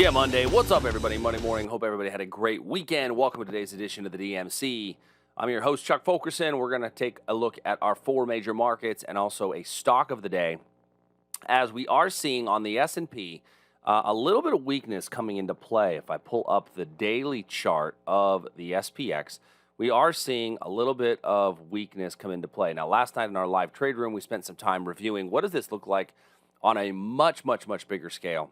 Yeah, Monday. What's up, everybody? Monday morning. Hope everybody had a great weekend. Welcome to today's edition of the DMC. I'm your host, Chuck Fulkerson. We're going to take a look at our four major markets and also a stock of the day, as we are seeing on the S&P a little bit of weakness coming into play. If I pull up the daily chart of the SPX, we are seeing a little bit of weakness come into play. Now, last night in our live trade room, we spent some time reviewing what does this look like on a much bigger scale.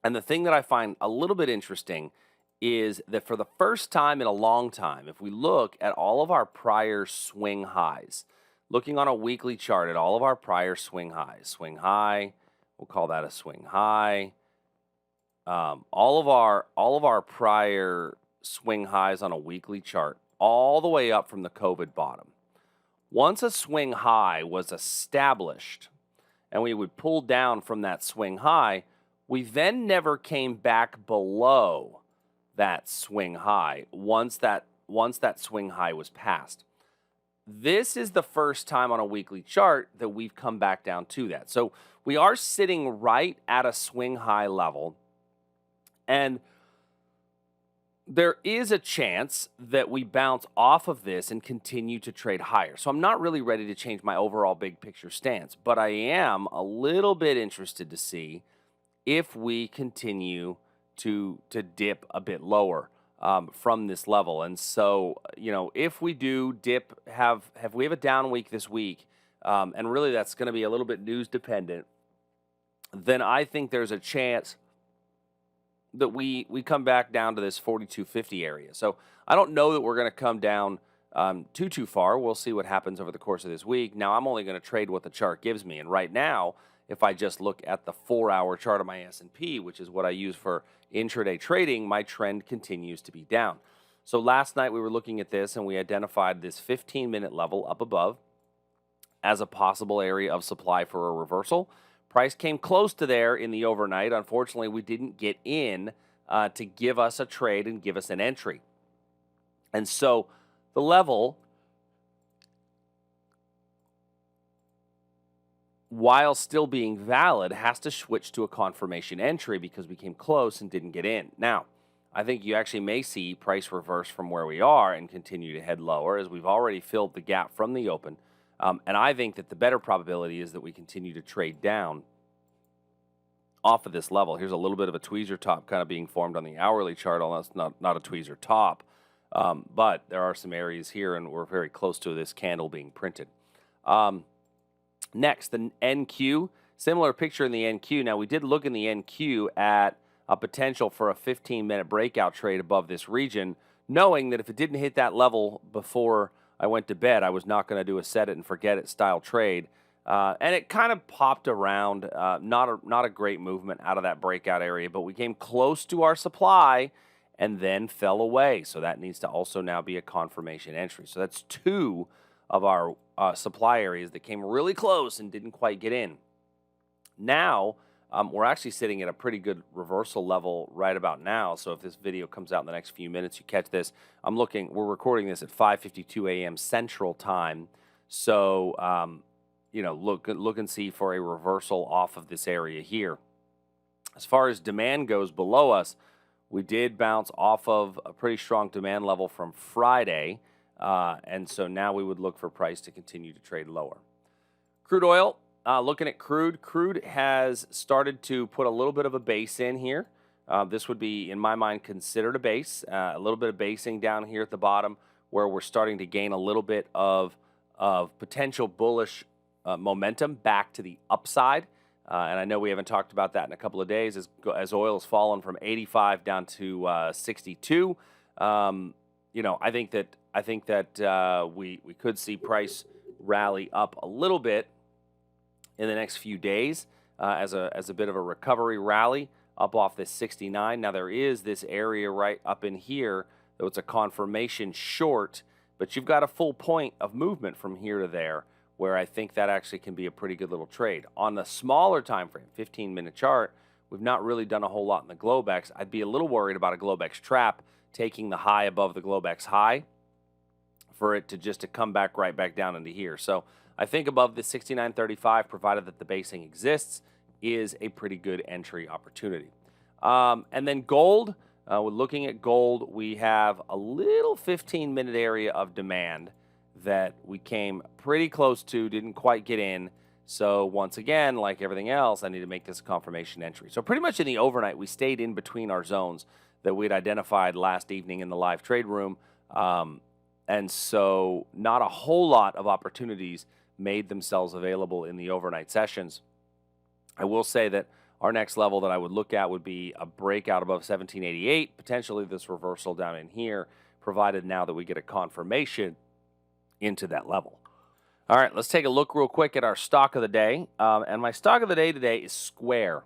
And the thing that I find a little bit interesting is that for the first time in a long time, if we look at all of our prior swing highs, looking on a weekly chart at all of our prior swing high, we'll call that a swing high. All of our prior swing highs on a weekly chart, all the way up from the COVID bottom. Once a swing high was established, and we would pull down from that swing high, we then never came back below that swing high once that swing high was passed. This is the first time on a weekly chart that we've come back down to that. So we are sitting right at a swing high level, and there is a chance that we bounce off of this and continue to trade higher. So I'm not really ready to change my overall big picture stance, but I am a little bit interested to see if we continue to dip a bit lower from this level. And so, if we do dip, if we have a down week this week, and really that's going to be a little bit news dependent, then I think there's a chance that we come back down to this 42.50 area. So I don't know that we're going to come down too far. We'll see what happens over the course of this week. Now, I'm only going to trade what the chart gives me. And right now, if I just look at the 4-hour chart of my S&P, which is what I use for intraday trading, my trend continues to be down. So last night we were looking at this and we identified this 15-minute level up above as a possible area of supply for a reversal. Price came close to there in the overnight. Unfortunately, we didn't get in to give us a trade and give us an entry. And so the level, while still being valid, has to switch to a confirmation entry because we came close and didn't get in. Now, I think you actually may see price reverse from where we are and continue to head lower, as we've already filled the gap from the open. And I think that the better probability is that we continue to trade down off of this level. Here's a little bit of a tweezer top kind of being formed on the hourly chart, although it's not a tweezer top. But there are some areas here, and we're very close to this candle being printed. Next, the NQ, similar picture in the NQ. Now, we did look in the NQ at a potential for a 15-minute breakout trade above this region, knowing that if it didn't hit that level before I went to bed, I was not going to do a set it and forget it style trade. And it kind of popped around, not a great movement out of that breakout area, but we came close to our supply and then fell away. So that needs to also now be a confirmation entry. So that's two of our supply areas that came really close and didn't quite get in. Now, we're actually sitting at a pretty good reversal level right about now. So if this video comes out in the next few minutes, you catch this. We're recording this at 5:52 a.m. Central Time. So, look and see for a reversal off of this area here. As far as demand goes below us, we did bounce off of a pretty strong demand level from Friday. And so now we would look for price to continue to trade lower. Crude oil, looking at crude. Crude has started to put a little bit of a base in here. This would be, in my mind, considered a base. A little bit of basing down here at the bottom where we're starting to gain a little bit of potential bullish momentum back to the upside. And I know we haven't talked about that in a couple of days as oil has fallen from 85 down to 62. I think that we could see price rally up a little bit in the next few days as a bit of a recovery rally up off this 69. Now there is this area right up in here, though it's a confirmation short, but you've got a full point of movement from here to there, where I think that actually can be a pretty good little trade. On the smaller time frame, 15-minute chart, we've not really done a whole lot in the Globex. I'd be a little worried about a Globex trap taking the high above the Globex high for it to come back right back down into here. So I think above the 69.35, provided that the basing exists, is a pretty good entry opportunity. And then gold, we're looking at gold. We have a little 15-minute area of demand that we came pretty close to, didn't quite get in. So once again, like everything else, I need to make this a confirmation entry. So pretty much in the overnight, we stayed in between our zones that we'd identified last evening in the live trade room. And so not a whole lot of opportunities made themselves available in the overnight sessions. I will say that our next level that I would look at would be a breakout above 1788, potentially this reversal down in here, provided now that we get a confirmation into that level. All right, let's take a look real quick at our stock of the day. And my stock of the day today is Square.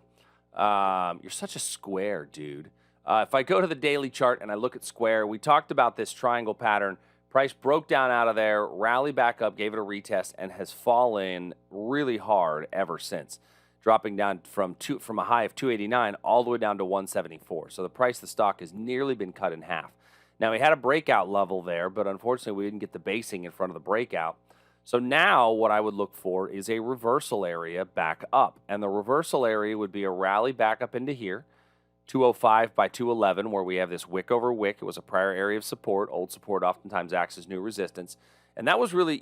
You're such a Square, dude. If I go to the daily chart and I look at Square, we talked about this triangle pattern. Price broke down out of there, rallied back up, gave it a retest, and has fallen really hard ever since, dropping down from a high of 289 all the way down to 174. So the price of the stock has nearly been cut in half. Now, we had a breakout level there, but unfortunately, we didn't get the basing in front of the breakout. So now what I would look for is a reversal area back up. And the reversal area would be a rally back up into here, 205 by 211, where we have this wick over wick. It was a prior area of support. Old support oftentimes acts as new resistance. And that was really,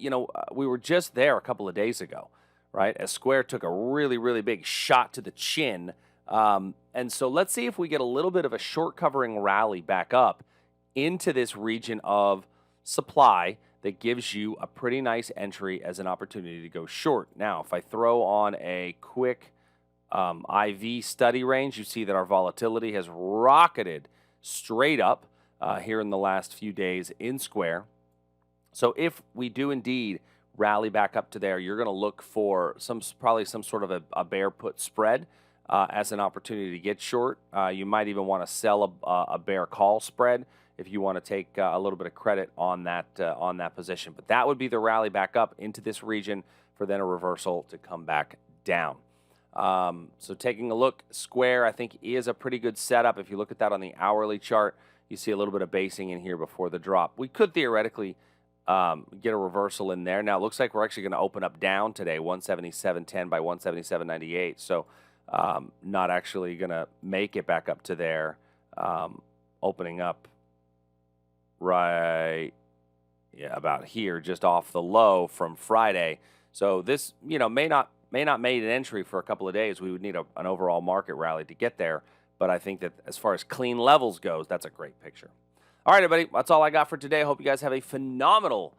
we were just there a couple of days ago, right? As Square took a really, really big shot to the chin. And so let's see if we get a little bit of a short covering rally back up into this region of supply that gives you a pretty nice entry as an opportunity to go short. Now, if I throw on a quick IV study range, you see that our volatility has rocketed straight up here in the last few days in Square. So if we do indeed rally back up to there, you're going to look for probably some sort of a bear put spread as an opportunity to get short. You might even want to sell a bear call spread if you want to take a little bit of credit on that position. But that would be the rally back up into this region for then a reversal to come back down. So taking a look, Square, I think, is a pretty good setup. If you look at that on the hourly chart, you see a little bit of basing in here before the drop. We could theoretically get a reversal in there. Now, it looks like we're actually going to open up down today, 177.10 by 177.98. So not actually going to make it back up to there, opening up right about here, just off the low from Friday. So this, may not made an entry for a couple of days. We would need an overall market rally to get there. But I think that as far as clean levels goes, that's a great picture. All right, everybody, that's all I got for today. I hope you guys have a phenomenal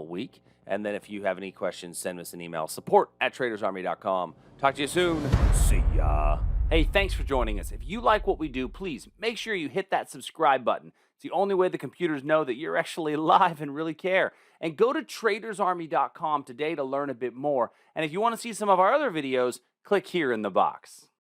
week. And then if you have any questions, send us an email, support@tradersarmy.com. Talk to you soon. See ya. Hey, thanks for joining us. If you like what we do, please make sure you hit that subscribe button. It's the only way the computers know that you're actually alive and really care. And go to tradersarmy.com today to learn a bit more. And if you want to see some of our other videos, click here in the box.